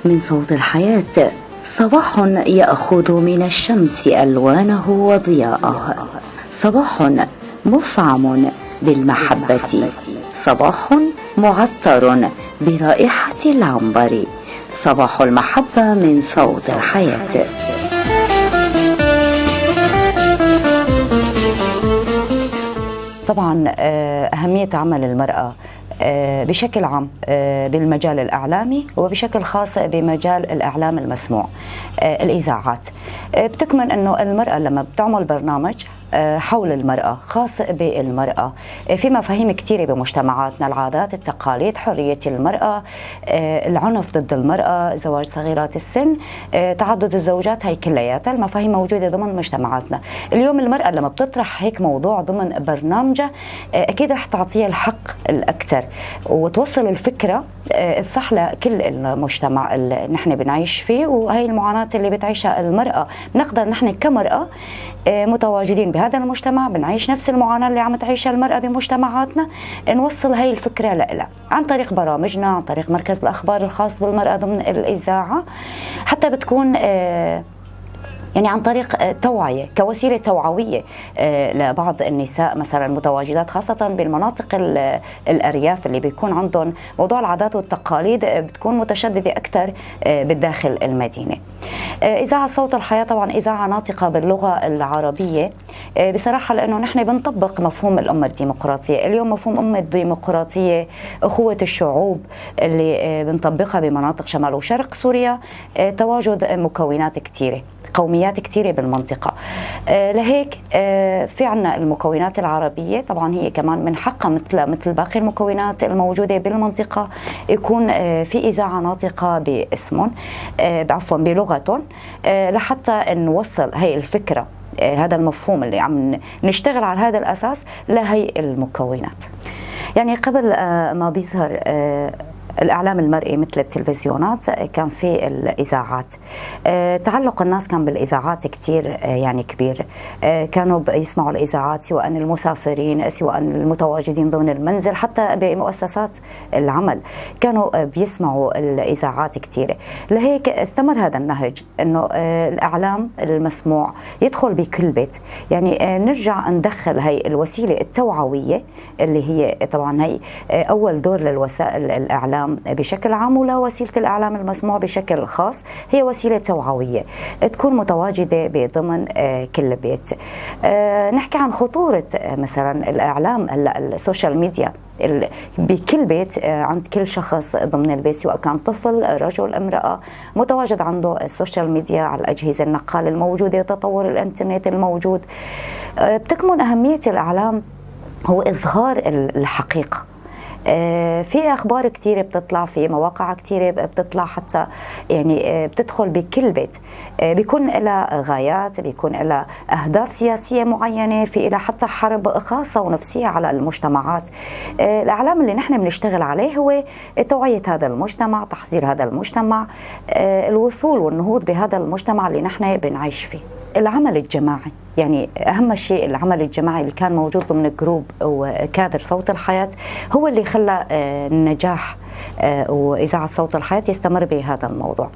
من صوت الحياة. صباح يأخذ من الشمس ألوانه وضياءها، صباح مفعم بالمحبة، صباح معطر برائحة العنبر، صباح المحبة من صوت الحياة. طبعا أهمية عمل المرأة بشكل عام بالمجال الإعلامي وبشكل خاص بمجال الإعلام المسموع، الإذاعات، بتكمن أنه المرأة لما بتعمل برنامج حول المرأة خاص بالمرأة في مفاهيم كثيرة بمجتمعاتنا، العادات، التقاليد، حرية المرأة، العنف ضد المرأة، زواج صغيرات السن، تعدد الزوجات، هي كلياتها المفاهيم موجودة ضمن مجتمعاتنا. اليوم المرأة لما بتطرح هيك موضوع ضمن برنامجها أكيد رح تعطيها الحق الأكثر وتوصل الفكرة الصح لكل المجتمع اللي نحن بنعيش فيه، وهي المعاناة اللي بتعيشها المرأة بنقدر نحن كمرأة متواجدين بهذا المجتمع بنعيش نفس المعاناة اللي عم تعيشها المرأة بمجتمعاتنا، نوصل هاي الفكرة لها عن طريق برامجنا، عن طريق مركز الأخبار الخاص بالمرأة ضمن الإذاعة، حتى بتكون يعني عن طريق توعية كوسيلة توعوية لبعض النساء مثلا المتواجدات خاصة بالمناطق الأرياف اللي بيكون عندهم موضوع العادات والتقاليد بتكون متشددة أكثر بالداخل المدينة. إذاعة صوت الحياة طبعا إذاعة ناطقة باللغة العربية بصراحة، لأنه نحن بنطبق مفهوم الأمة الديمقراطية. اليوم مفهوم الأمة الديمقراطية أخوة الشعوب اللي بنطبقها بمناطق شمال وشرق سوريا، تواجد مكونات كثيرة، قوميات كثيرة بالمنطقة، لهيك في عنا المكونات العربية طبعا هي كمان من حقها مثل باقي المكونات الموجودة بالمنطقة يكون في إذاعة ناطقة باسمهم عفوا بلغتهم، لحتى نوصل هي الفكرة هذا المفهوم اللي عم نشتغل على هذا الأساس لهي المكونات. يعني قبل ما بيظهر الإعلام المرئي مثل التلفزيونات كان في الإذاعات، تعلق الناس كان بالإذاعات كتير يعني كبير، كانوا يسمعوا الإذاعات سواء المسافرين سواء المتواجدين ضمن المنزل، حتى بمؤسسات العمل كانوا بيسمعوا الإذاعات كتير. لهيك استمر هذا النهج أنه الإعلام المسموع يدخل بكل بيت، يعني نرجع ندخل هي الوسيلة التوعوية اللي هي طبعا هي أول دور للوسائل الإعلام بشكل عام، ولا وسيلة الإعلام المسموع بشكل خاص هي وسيلة توعوية تكون متواجدة بضمن كل بيت. نحكي عن خطورة مثلا الإعلام هلا السوشيال ميديا بكل بيت عند كل شخص ضمن البيت، سواء كان طفل رجل امرأة متواجد عنده السوشيال ميديا على الأجهزة النقال الموجودة، تطور الإنترنت الموجود. بتكمن أهمية الإعلام هو إظهار الحقيقة. في أخبار كتيرة بتطلع، في مواقع كتيرة بتطلع، حتى يعني بتدخل بكل بيت، بيكون لها غايات، بيكون لها أهداف سياسية معينة، في لها حتى حرب خاصة ونفسية على المجتمعات. الإعلام اللي نحن بنشتغل عليه هو توعية هذا المجتمع، تحذير هذا المجتمع، الوصول والنهوض بهذا المجتمع اللي نحن بنعيش فيه. العمل الجماعي، يعني أهم شيء العمل الجماعي اللي كان موجود ضمن جروب وكادر صوت الحياة هو اللي خلى النجاح وإذاعة صوت الحياة يستمر بهذا الموضوع.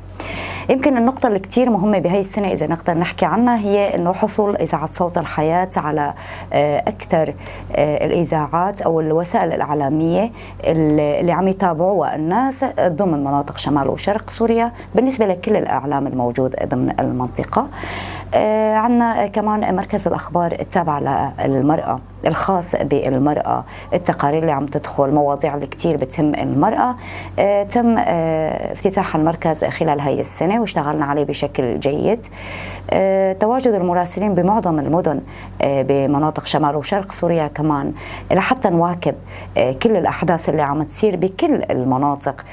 يمكن النقطة اللي كتير مهمة بهاي السنة إذا نقدر نحكي عنها هي إنه حصول إذاعة صوت الحياة على أكثر الإذاعات أو الوسائل الإعلامية اللي عم يتابعوها الناس ضمن مناطق شمال وشرق سوريا بالنسبة لكل الإعلام الموجود ضمن المنطقة. عندنا كمان مركز الأخبار التابع للمرأة الخاص بالمرأة، التقارير اللي عم تدخل، مواضيع اللي كتير بتهم المرأة. تم افتتاح المركز خلال هاي السنة واشتغلنا عليه بشكل جيد. تواجد المراسلين بمعظم المدن بمناطق شمال وشرق سوريا كمان لحتى نواكب كل الأحداث اللي عم تصير بكل المناطق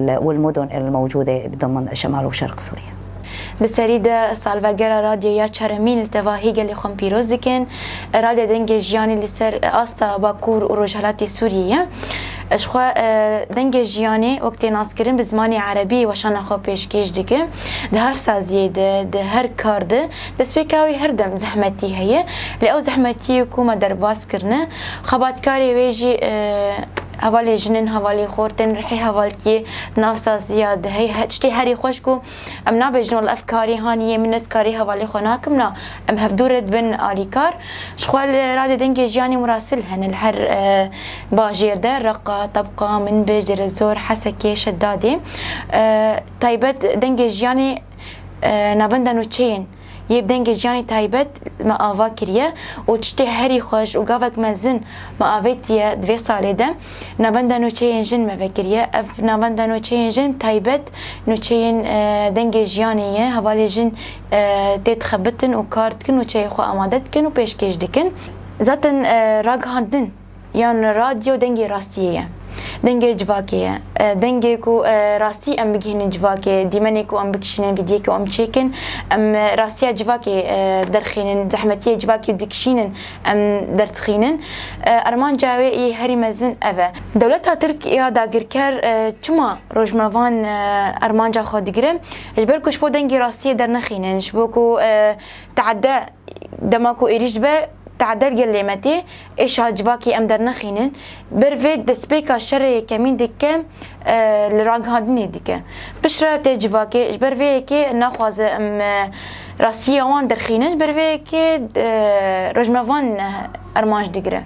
والمدن الموجودة ضمن شمال وشرق سوريا. بسريدة سالفاجرا راديو يا شرمين التواهيج اللي خم بيروزكن راديو دنج جياني اللي سر أستا باكور ورجالاتي سورية اشخوا دنگ جیانی وقتی ناس کردن به زمانی عربی و شان خو پیشکش دیگه ده هر سازی ده هر کار ده دسپیکاوی هر دم زحمتی هیه لأو زحمتی کوما در باز کرنه خبات کاری ویجی هوالي جنن هوالي خورتن رحي هوالكي نافسا زياد هي تشتي هري خوشكو ام نابجن الافكاري هانيه من نسكاري هوالي خناكمنا ام هفدورد بن اليكار شخوال راد دنجي جاني مراسل هن الهر باجير ده رقه طبقه من بجر الزور حسكي شدادي تايبت دنجي جاني نابندن وتشين يبدن جاني تايبت ما آوا كريه وتشتي هري خوش وقافك مزن ما آويتيه دوي ساله ده نابندا نو تشين جن ما فكريه اف نابندا نو تشين جن تايبت نو تشين دنج جانيه هوالي جن تتخبتن وكارتكن وتشي خو امادتكن وبيشكيش دكن زاتن راغ هاندن يعني راديو دنجي راسيه دنگه جواکیه دنگه کو راستی ام بگین جواکی دیمنی کو ام بکشینن ویدیو کو ام چیکن ام راستی جواکی درخینن زحمتی جواکی دکشینن ام درتخینن ارمان جاوی هری مزن اوه دولت ترکیه داگر کر چما روزمروان ارمان جا خود دیگرم اجبر کوش بو دنگه راستی در نخینن شبو کو تعدى دماكو إيريش به تعدل قليمتي إيش هاجواكي أم در نخينن برفيد دسبيكا الشرعي كمين دكة لراغ هادني دكة بشرة تجواكي إيش برفيكي ناخذ أم راسية وان در خينن برفيكي رجموان أرماش دقرة